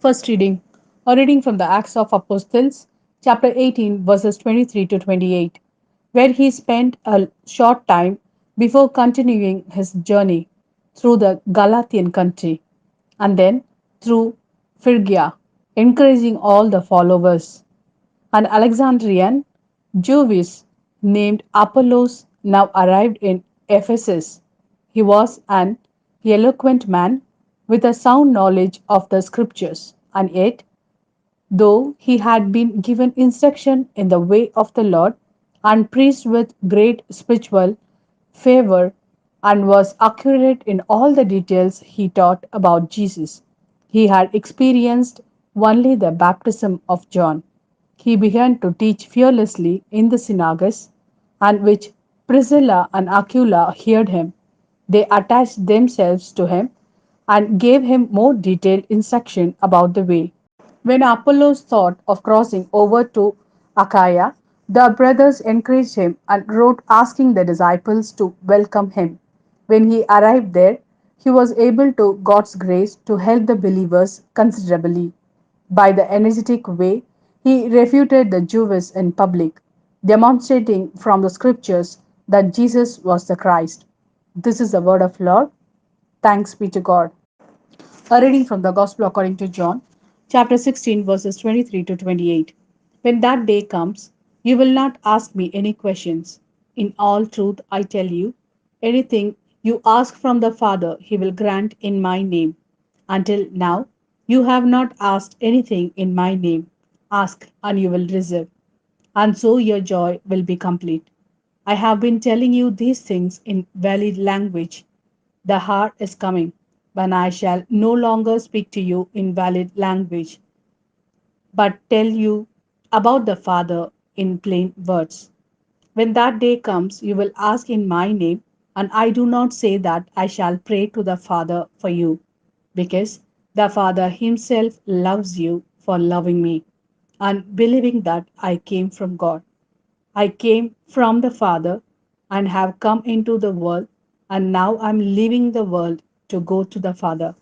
First reading, a reading from the Acts of Apostles, chapter 18, verses 23 to 28, where he spent a short time before continuing his journey through the Galatian country and then through Phrygia, encouraging all the followers. An Alexandrian Jewess named Apollos now arrived in Ephesus. He was an eloquent man with a sound knowledge of the scriptures, and yet, though he had been given instruction in the way of the Lord and preached with great spiritual favor and was accurate in all the details he taught about Jesus, he had experienced only the baptism of John. He began to teach fearlessly in the synagogues, and which Priscilla and Aquila heard him. They attached themselves to him and gave him more detailed instruction about the way. When Apollos thought of crossing over to Achaia, the brothers encouraged him and wrote asking the disciples to welcome him. When he arrived there, he was able to God's grace to help the believers considerably. By the energetic way, he refuted the Jews in public, demonstrating from the scriptures that Jesus was the Christ. This is the word of Lord. Thanks be to God. A reading from the Gospel according to John, chapter 16, verses 23 to 28. When that day comes, you will not ask me any questions. In all truth, I tell you, anything you ask from the Father, he will grant in my name. Until now, you have not asked anything in my name. Ask, and you will receive, and so your joy will be complete. I have been telling you these things in valid language. The hour is coming when I shall no longer speak to you in valid language, but tell you about the Father in plain words. When that day comes, you will ask in my name, and I do not say that I shall pray to the Father for you, because the Father Himself loves you for loving me, and believing that I came from God. I came from the Father and have come into the world, and now I'm leaving the world to go to the Father.